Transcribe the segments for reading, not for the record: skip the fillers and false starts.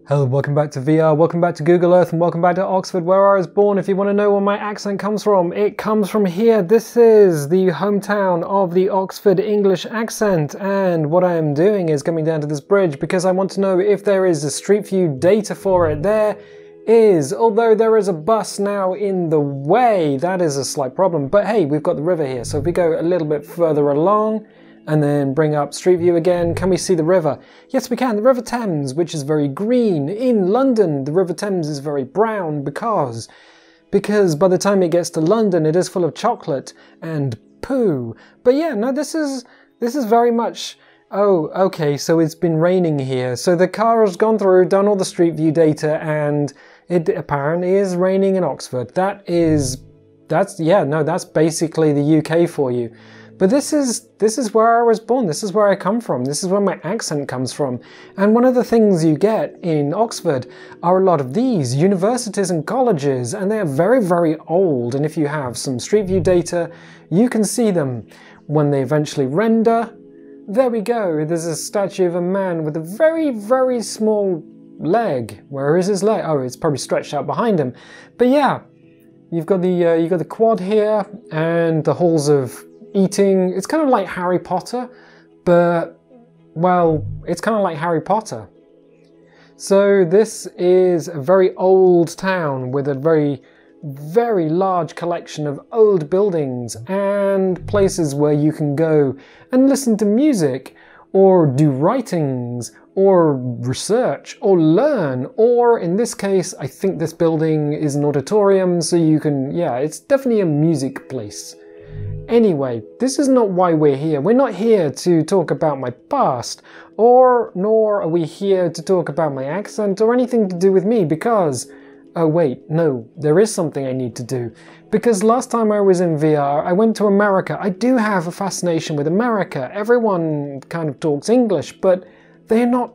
Hello, welcome back to VR, welcome back to Google Earth, and welcome back to Oxford, where I was born. If you want to know where my accent comes from, it comes from here. This is the hometown of the Oxford English accent, and what I am doing is coming down to this bridge because I want to know if there is a Street View data for it. There is, although there is a bus now in the way. That is a slight problem, but hey, we've got the river here, so if we go a little bit further along, and then bring up Street View again. Can we see the river? Yes, we can. The River Thames, which is very green. In London, the River Thames is very brown because by the time it gets to London, it is full of chocolate and poo. But yeah, no, this is very much... Oh, okay, so it's been raining here. So the car has gone through, done all the Street View data, and it apparently is raining in Oxford. That's basically the UK for you. But this is where I was born, this is where I come from, this is where my accent comes from. And one of the things you get in Oxford are a lot of these universities and colleges, and they're very, very old. And if you have some Street View data, you can see them when they eventually render. There we go, there's a statue of a man with a very, very small leg. Where is his leg? Oh, it's probably stretched out behind him. But yeah, you've got the quad here, and the halls of eating. It's kind of like Harry Potter, but, well, it's kind of like Harry Potter. So this is a very old town with a very, very large collection of old buildings and places where you can go and listen to music, or do writings, or research, or learn, or in this case, I think this building is an auditorium, so you can, yeah, it's definitely a music place. Anyway, this is not why we're here. We're not here to talk about my past, nor are we here to talk about my accent or anything to do with me, because... Oh wait, no, there is something I need to do. Because last time I was in VR, I went to America. I do have a fascination with America. Everyone kind of talks English, but they're not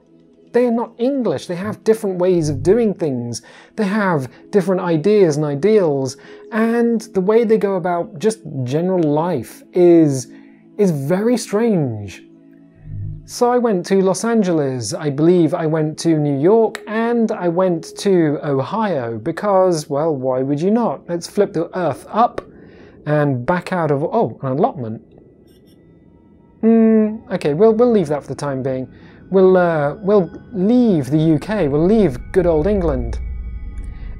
English. They have different ways of doing things. They have different ideas and ideals, and the way they go about just general life is very strange. So I went to Los Angeles, I believe I went to New York, and I went to Ohio because, well, why would you not? Let's flip the Earth up and back out of... Oh, an allotment. Okay, we'll leave that for the time being. We'll leave the UK, we'll leave good old England,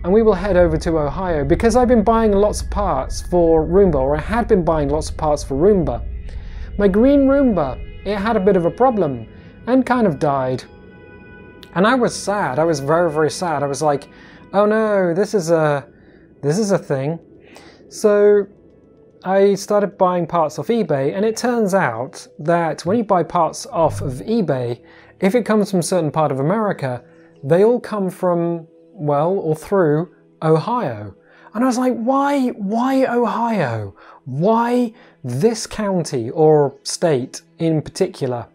and we will head over to Ohio because I've been buying lots of parts for Roomba, or I had been buying lots of parts for Roomba. My green Roomba, it had a bit of a problem and kind of died. And I was sad, I was very, very sad. I was like, oh no, this is a thing. So I started buying parts off eBay, and it turns out that when you buy parts off of eBay, if it comes from a certain part of America, they all come from, well, or through Ohio. And I was like, why Ohio? Why this county or state in particular?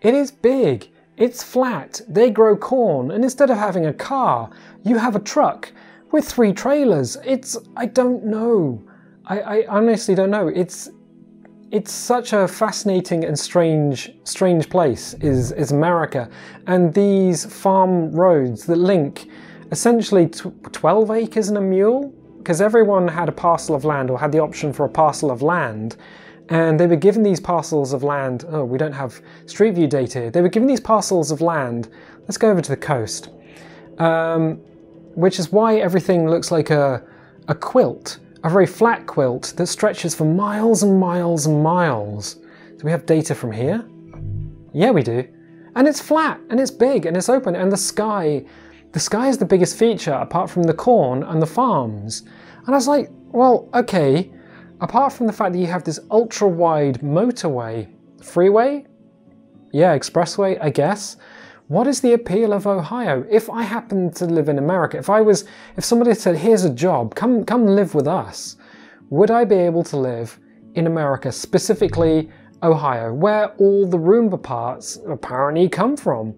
It is big, it's flat, they grow corn, and instead of having a car, you have a truck with 3 trailers. I don't know. I honestly don't know. It's such a fascinating and strange place is America, and these farm roads that link essentially 12 acres and a mule, because everyone had a parcel of land or had the option for a parcel of land, and they were given these parcels of land. Oh, we don't have Street View data here. They were given these parcels of land. Let's go over to the coast, which is why everything looks like a quilt. A very flat quilt that stretches for miles and miles and miles. Do we have data from here? Yeah, we do. And it's flat, and it's big, and it's open, and the sky is the biggest feature apart from the corn and the farms. And I was like, well, okay, apart from the fact that you have this ultra-wide motorway, freeway? Yeah, expressway, I guess. What is the appeal of Ohio? If I happened to live in America, if somebody said, here's a job, come live with us, would I be able to live in America, specifically Ohio, where all the Roomba parts apparently come from?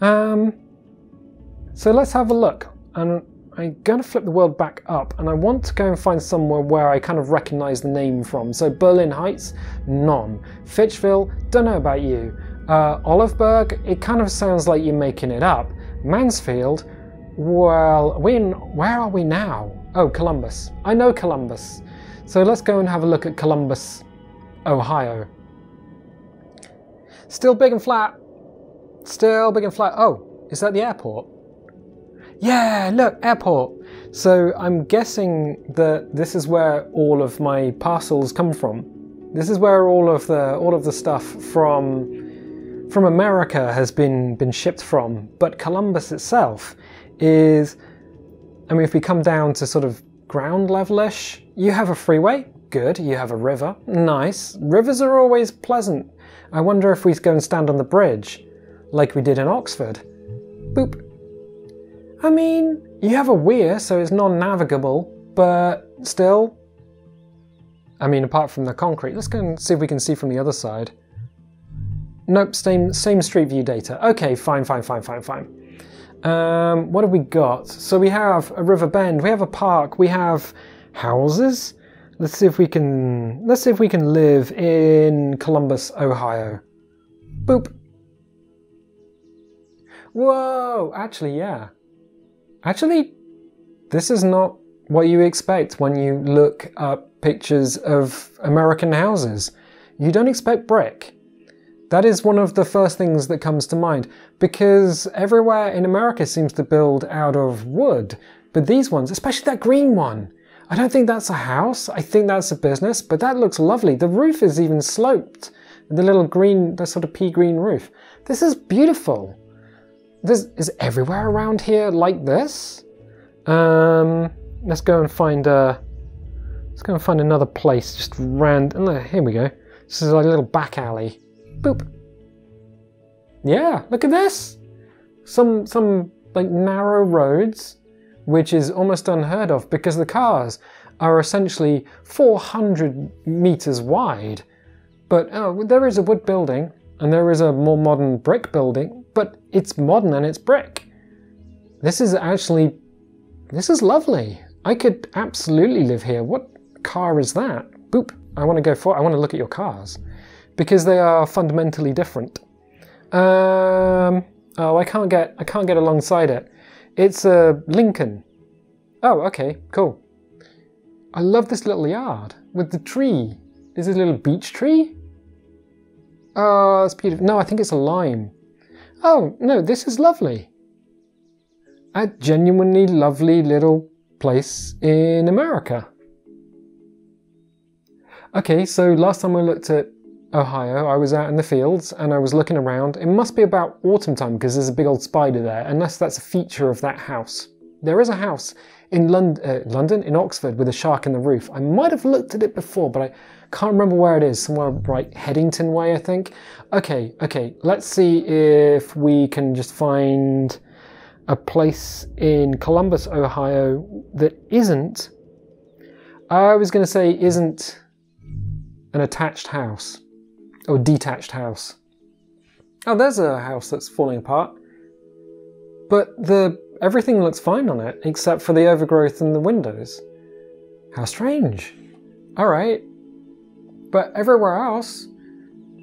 So let's have a look. And I'm going to flip the world back up, and I want to go and find somewhere where I kind of recognize the name from. So Berlin Heights, none. Fitchville, don't know about you. Oliveberg, it kind of sounds like you're making it up. Mansfield? Well, where are we now? Oh, Columbus. I know Columbus. So let's go and have a look at Columbus, Ohio. Still big and flat. Still big and flat. Oh, is that the airport? Yeah, look, airport. So I'm guessing that this is where all of my parcels come from. This is where all of the stuff from America has been shipped from. But Columbus itself is, I mean, if we come down to sort of ground level-ish, you have a freeway, good. You have a river, nice. Rivers are always pleasant. I wonder if we go and stand on the bridge, like we did in Oxford. Boop. I mean, you have a weir, so it's non-navigable, but still. I mean, apart from the concrete. Let's go and see if we can see from the other side. Nope, same street view data. Okay, fine. What have we got? So we have a river bend, we have a park, we have houses. Let's see if we can live in Columbus, Ohio. Boop. Whoa, actually, yeah. Actually, this is not what you expect when you look up pictures of American houses. You don't expect brick. That is one of the first things that comes to mind, because everywhere in America seems to build out of wood. But these ones, especially that green one, I don't think that's a house. I think that's a business, but that looks lovely. The roof is even sloped. The little green, the sort of pea green roof. This is beautiful. This is everywhere around here like this. Let's go and find another place. Just random. Here we go. This is like a little back alley. Boop. Yeah, look at this. Some like narrow roads, which is almost unheard of because the cars are essentially 400 meters wide. But there is a wood building and there is a more modern brick building, but it's modern and it's brick. This is lovely. I could absolutely live here. What car is that? Boop. I want to look at your cars because they are fundamentally different. Oh, I can't get alongside it. It's a Lincoln. Oh, okay, cool. I love this little yard with the tree. Is it a little beech tree? Oh, that's beautiful. No, I think it's a lime. Oh, no, this is lovely. A genuinely lovely little place in America. Okay, so last time I looked at Ohio, I was out in the fields and I was looking around. It must be about autumn time because there's a big old spider there, unless that's a feature of that house. There is a house in London, in Oxford, with a shark in the roof. I might have looked at it before, but I can't remember where it is. Somewhere right Headington way, I think. Okay, let's see if we can just find a place in Columbus, Ohio that isn't, I was going to say isn't an attached house or detached house. Oh, there's a house that's falling apart, but everything looks fine on it except for the overgrowth in the windows. How strange. All right, but everywhere else,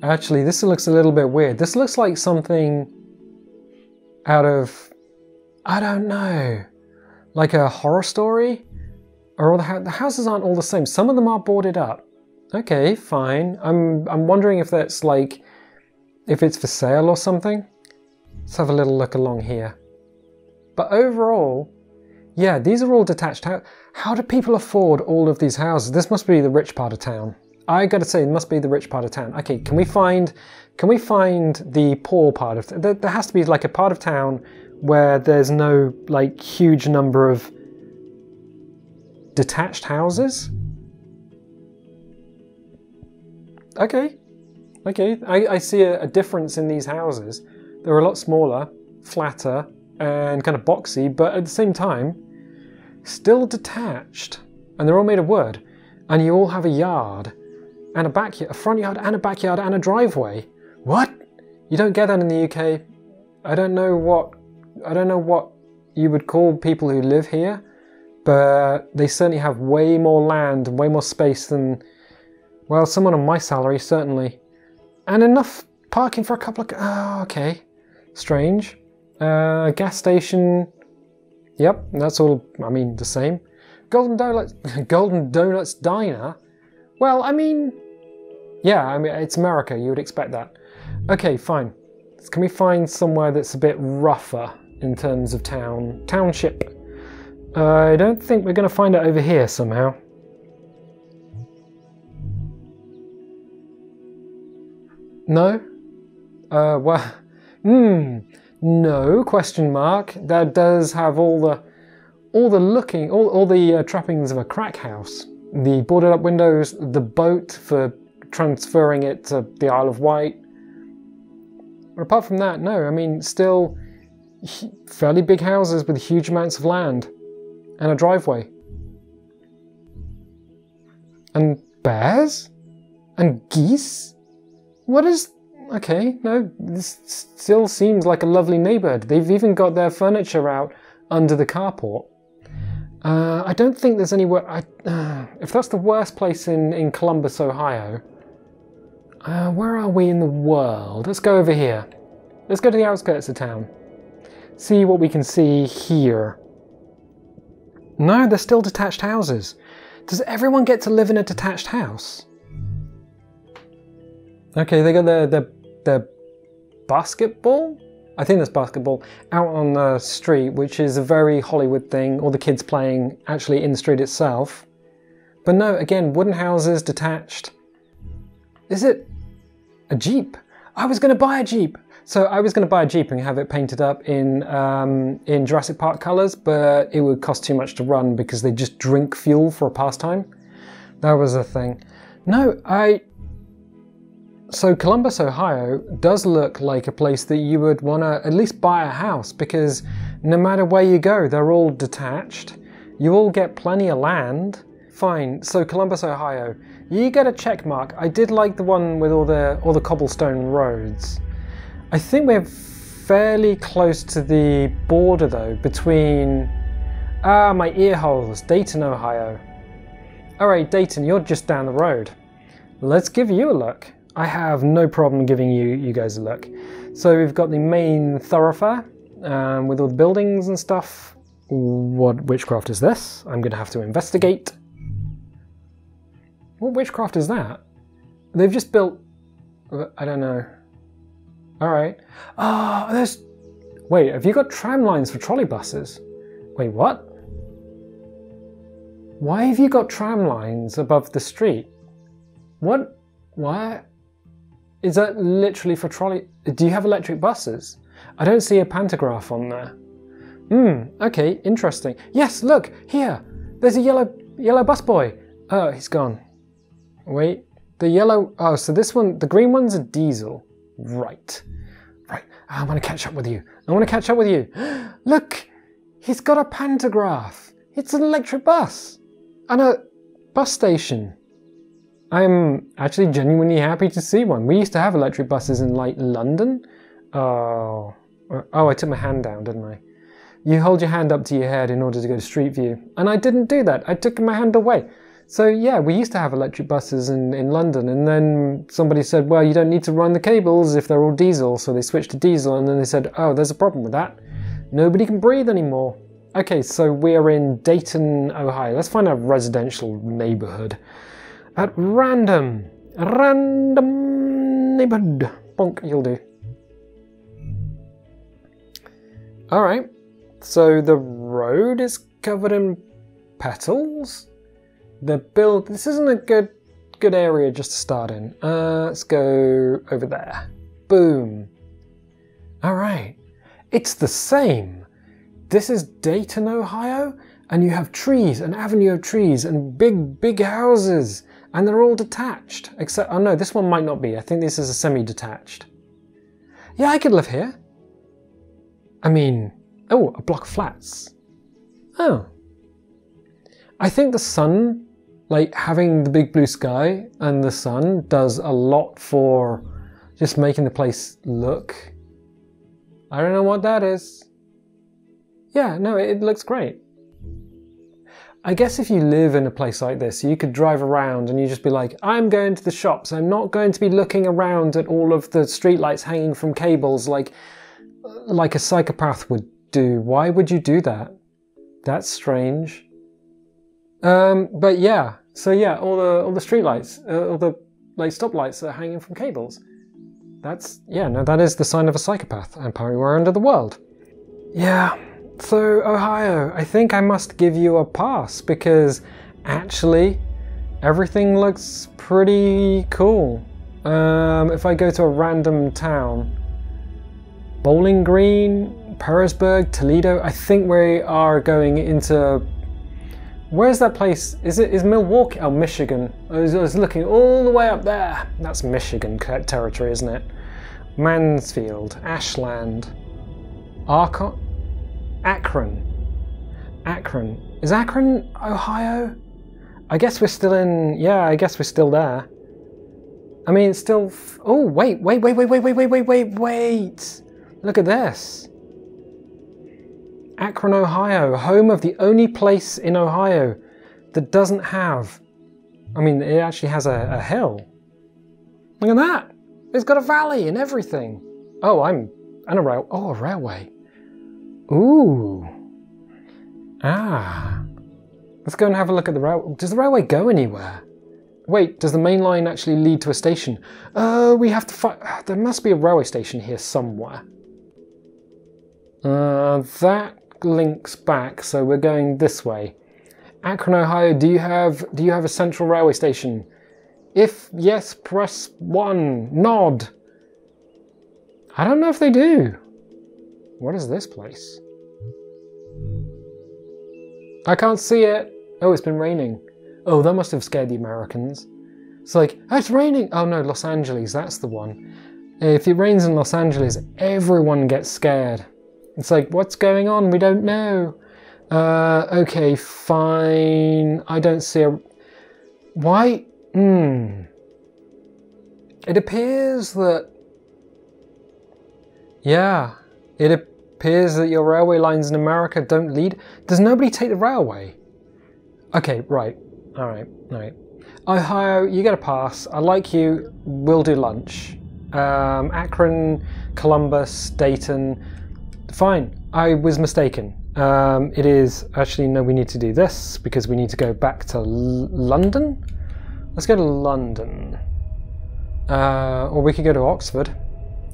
actually, this looks a little bit weird. This looks like something out of, I don't know, like a horror story? Or the houses aren't all the same. Some of them are boarded up. Okay, fine. I'm wondering if that's like, if it's for sale or something. Let's have a little look along here. But overall, yeah, these are all detached houses. How do people afford all of these houses? This must be the rich part of town. I gotta say, it must be the rich part of town. Okay, can we find the poor part of town? There has to be like a part of town where there's no like huge number of detached houses. Okay, I see a difference in these houses. They're a lot smaller, flatter, and kind of boxy, but at the same time, still detached. And they're all made of wood. And you all have a yard, and a front yard, and a backyard, and a driveway. What? You don't get that in the UK. I don't know what you would call people who live here, but they certainly have way more land and way more space than, well, someone on my salary, certainly. And enough parking for a couple of... Oh, okay. Strange. Gas station. Yep, that's all, I mean, the same. Golden Donuts, Golden Donuts Diner? Well, I mean, yeah, I mean, it's America, you would expect that. Okay, fine. Can we find somewhere that's a bit rougher in terms of township? I don't think we're going to find it over here somehow. No? Well, no, question mark. That does have all the trappings of a crack house. The boarded up windows, the boat for transferring it to the Isle of Wight. But apart from that, no, I mean, still fairly big houses with huge amounts of land and a driveway. And bears? And geese? What is... Okay, no, this still seems like a lovely neighbourhood. They've even got their furniture out under the carport. I don't think there's anywhere... if that's the worst place in Columbus, Ohio, where are we in the world? Let's go over here. Let's go to the outskirts of town. See what we can see here. No, they're still detached houses. Does everyone get to live in a detached house? Okay, they got their basketball? I think that's basketball, out on the street, which is a very Hollywood thing, all the kids playing actually in the street itself. But no, again, wooden houses, detached. Is it a Jeep? I was going to buy a Jeep! So I was going to buy a Jeep and have it painted up in Jurassic Park colours, but it would cost too much to run because they just drink fuel for a pastime. That was a thing. No, So Columbus, Ohio does look like a place that you would want to at least buy a house, because no matter where you go, they're all detached. You all get plenty of land. Fine, so Columbus, Ohio, you get a check mark. I did like the one with all the cobblestone roads. I think we're fairly close to the border though, between, my ear holes, Dayton, Ohio. Alright, Dayton, you're just down the road. Let's give you a look. I have no problem giving you guys a look. So we've got the main thoroughfare with all the buildings and stuff. What witchcraft is this? I'm going to have to investigate. What witchcraft is that? They've just built... I don't know. Alright. Ah, there's... Wait, have you got tram lines for trolley buses? Wait, what? Why have you got tram lines above the street? What? What? Is that literally for trolley? Do you have electric buses? I don't see a pantograph on there. Okay, interesting. Yes, look, here. There's a yellow bus boy. Oh, he's gone. Wait, the yellow... Oh, so this one, the green one's a diesel. Right. Right, I want to catch up with you. I want to catch up with you. Look, he's got a pantograph. It's an electric bus. And a bus station. I'm actually genuinely happy to see one. We used to have electric buses in, like, London. Oh, I took my hand down, didn't I? You hold your hand up to your head in order to go to Street View. And I didn't do that. I took my hand away. So, yeah, we used to have electric buses in London. And then somebody said, well, you don't need to run the cables if they're all diesel. So they switched to diesel. And then they said, oh, there's a problem with that. Nobody can breathe anymore. Okay, so we're in Dayton, Ohio. Let's find a residential neighborhood. At random neighborhood. Bonk, you'll do. Alright, so the road is covered in petals. This isn't a good area just to start in. Let's go over there. Boom. Alright, it's the same. This is Dayton, Ohio, and you have trees, an avenue of trees, and big houses. And they're all detached, except, oh no, this one might not be. I think this is a semi-detached. Yeah, I could live here. I mean, oh, a block of flats. Oh. I think the sun, like having the big blue sky and the sun does a lot for just making the place look. I don't know what that is. Yeah, no, it looks great. I guess if you live in a place like this, you could drive around and you just be like, I'm going to the shops. I'm not going to be looking around at all of the streetlights hanging from cables. Like, like a psychopath would do. Why would you do that? That's strange. But yeah, so yeah, all the street lights, all the like stoplights are hanging from cables. That's, yeah, no, that is the sign of a psychopath. And apparently we're under the world. Yeah, so Ohio, I think I must give you a pass because actually everything looks pretty cool. If I go to a random town, Bowling Green, Pearisburg, Toledo, I think we are going into, where's that place? Is Milwaukee? Oh, Michigan. I was looking all the way up there. That's Michigan territory, isn't it? Mansfield, Ashland, Akron. Is Akron Ohio? I guess we're still in, yeah, I guess we're still there. I mean, it's still, oh, wait. Look at this. Akron, Ohio, home of the only place in Ohio that doesn't have, I mean, it actually has a hill. Look at that. It's got a valley and everything. Oh, and a railway. Ooh. Ah. Let's go and have a look at the railway. Does the railway go anywhere? Wait, does the main line actually lead to a station? Oh, we have to find, there must be a railway station here somewhere. That links back, so we're going this way. Akron, Ohio, do you have a central railway station? If yes, press 1. Nod. I don't know if they do. What is this place? I can't see it. Oh, it's been raining. Oh, that must have scared the Americans. It's like, oh, it's raining. Oh no, Los Angeles, that's the one. If it rains in Los Angeles, everyone gets scared. It's like, what's going on? We don't know. Okay, fine. I don't see a... Why? It appears that... Yeah, it appears that your railway lines in America don't lead... Does nobody take the railway? Okay, right. Alright. Ohio, you get a pass. I like you. We'll do lunch. Akron, Columbus, Dayton... Fine, I was mistaken. It is, actually, no, we need to do this because we need to go back to London. Let's go to London. Or we could go to Oxford.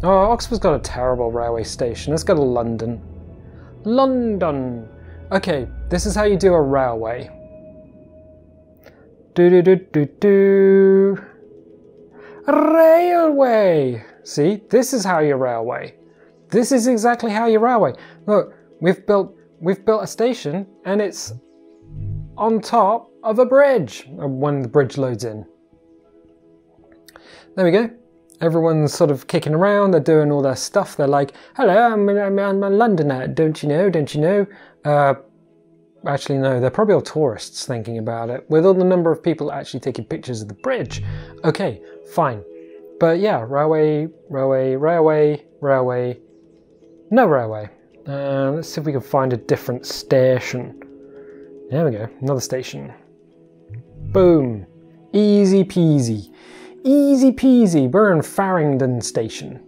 Oh, Oxford's got a terrible railway station. Let's go to London. London. Okay, this is how you do a railway. Railway. See, this is how you railway. This is exactly how you railway. Look, we've built a station and it's on top of a bridge when the bridge loads in. There we go. Everyone's sort of kicking around, they're doing all their stuff. They're like, hello, I'm a Londoner, don't you know? Actually, no, they're probably all tourists thinking about it, with all the number of people actually taking pictures of the bridge. Okay, fine. But yeah, railway, no railway. Let's see if we can find a different station. There we go, another station. Boom. Easy peasy. Easy peasy. We're in Farringdon Station.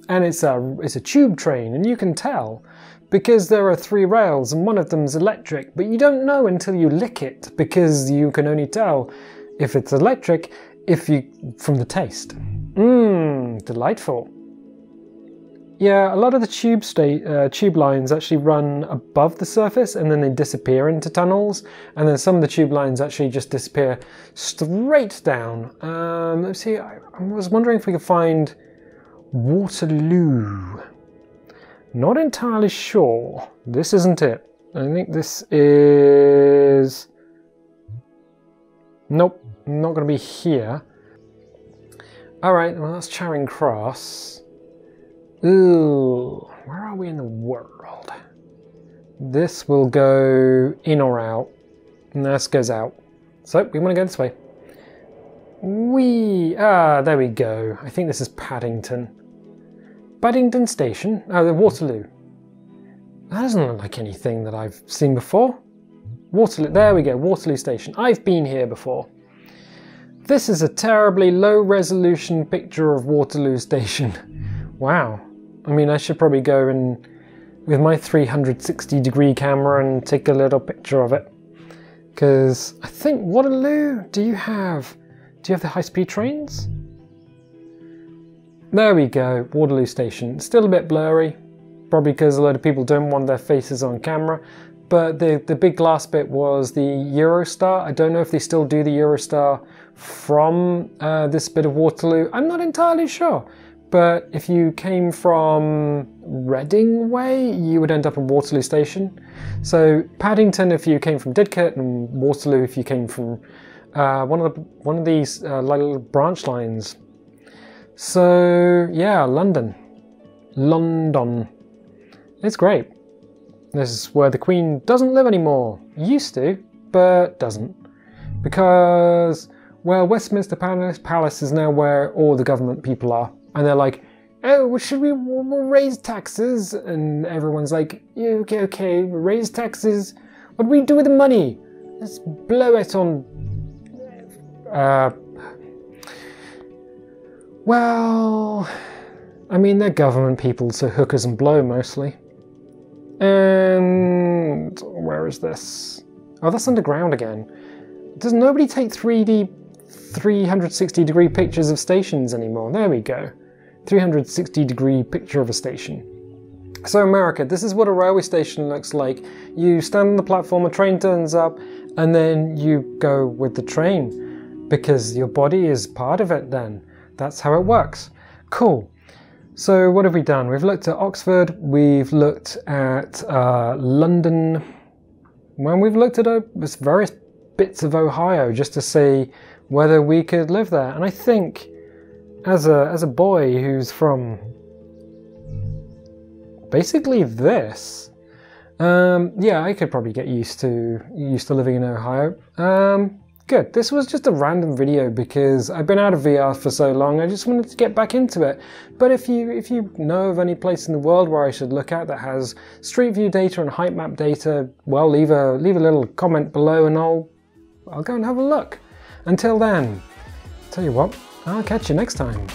And it's a tube train, and you can tell because there are 3 rails and one of them's electric, but you don't know until you lick it because you can only tell if it's electric from the taste. Delightful. Yeah, a lot of the tube lines actually run above the surface and then they disappear into tunnels, and then some of the tube lines actually just disappear straight down. Let's see, I was wondering if we could find Waterloo. Not entirely sure. This isn't it. I think this is... Nope, not going to be here. Alright, well that's Charing Cross. Ooh, where are we in the world? This will go in or out. And this goes out. So, we want to go this way. There we go. I think this is Paddington. Paddington Station? Oh, the Waterloo. That doesn't look like anything that I've seen before. Waterloo, there we go, Waterloo Station. I've been here before. This is a terribly low resolution picture of Waterloo Station. Wow. I mean, I should probably go in with my 360-degree camera and take a little picture of it. Because I think Waterloo, do you have the high-speed trains? There we go, Waterloo Station. Still a bit blurry, probably because a lot of people don't want their faces on camera. But the big glass bit was the Eurostar. I don't know if they still do the Eurostar from this bit of Waterloo. I'm not entirely sure. But if you came from Reading Way, you would end up in Waterloo Station. So Paddington if you came from Didcot, and Waterloo if you came from one of these little branch lines. So yeah, London. It's great. This is where the Queen doesn't live anymore. Used to, but doesn't. Because, well, Westminster Palace is now where all the government people are. And they're like, oh, well, should we'll raise taxes? And everyone's like, yeah, okay, raise taxes. What do we do with the money? Let's blow it on... well... I mean, they're government people, so hookers and blow mostly. And... where is this? Oh, that's underground again. Does nobody take 3D 360-degree pictures of stations anymore? There we go. 360-degree picture of a station. So America, this is what a railway station looks like. You stand on the platform, a train turns up, and then you go with the train. Because your body is part of it then. That's how it works. Cool. So what have we done? We've looked at Oxford, we've looked at London, well, we've looked at various bits of Ohio just to see whether we could live there. And I think as a boy who's from basically this, yeah, I could probably get used to living in Ohio. Good. This was just a random video because I've been out of VR for so long. I just wanted to get back into it. But if you know of any place in the world where I should look at that has Street View data and height map data, well, leave a little comment below and I'll go and have a look. Until then, tell you what, I'll catch you next time.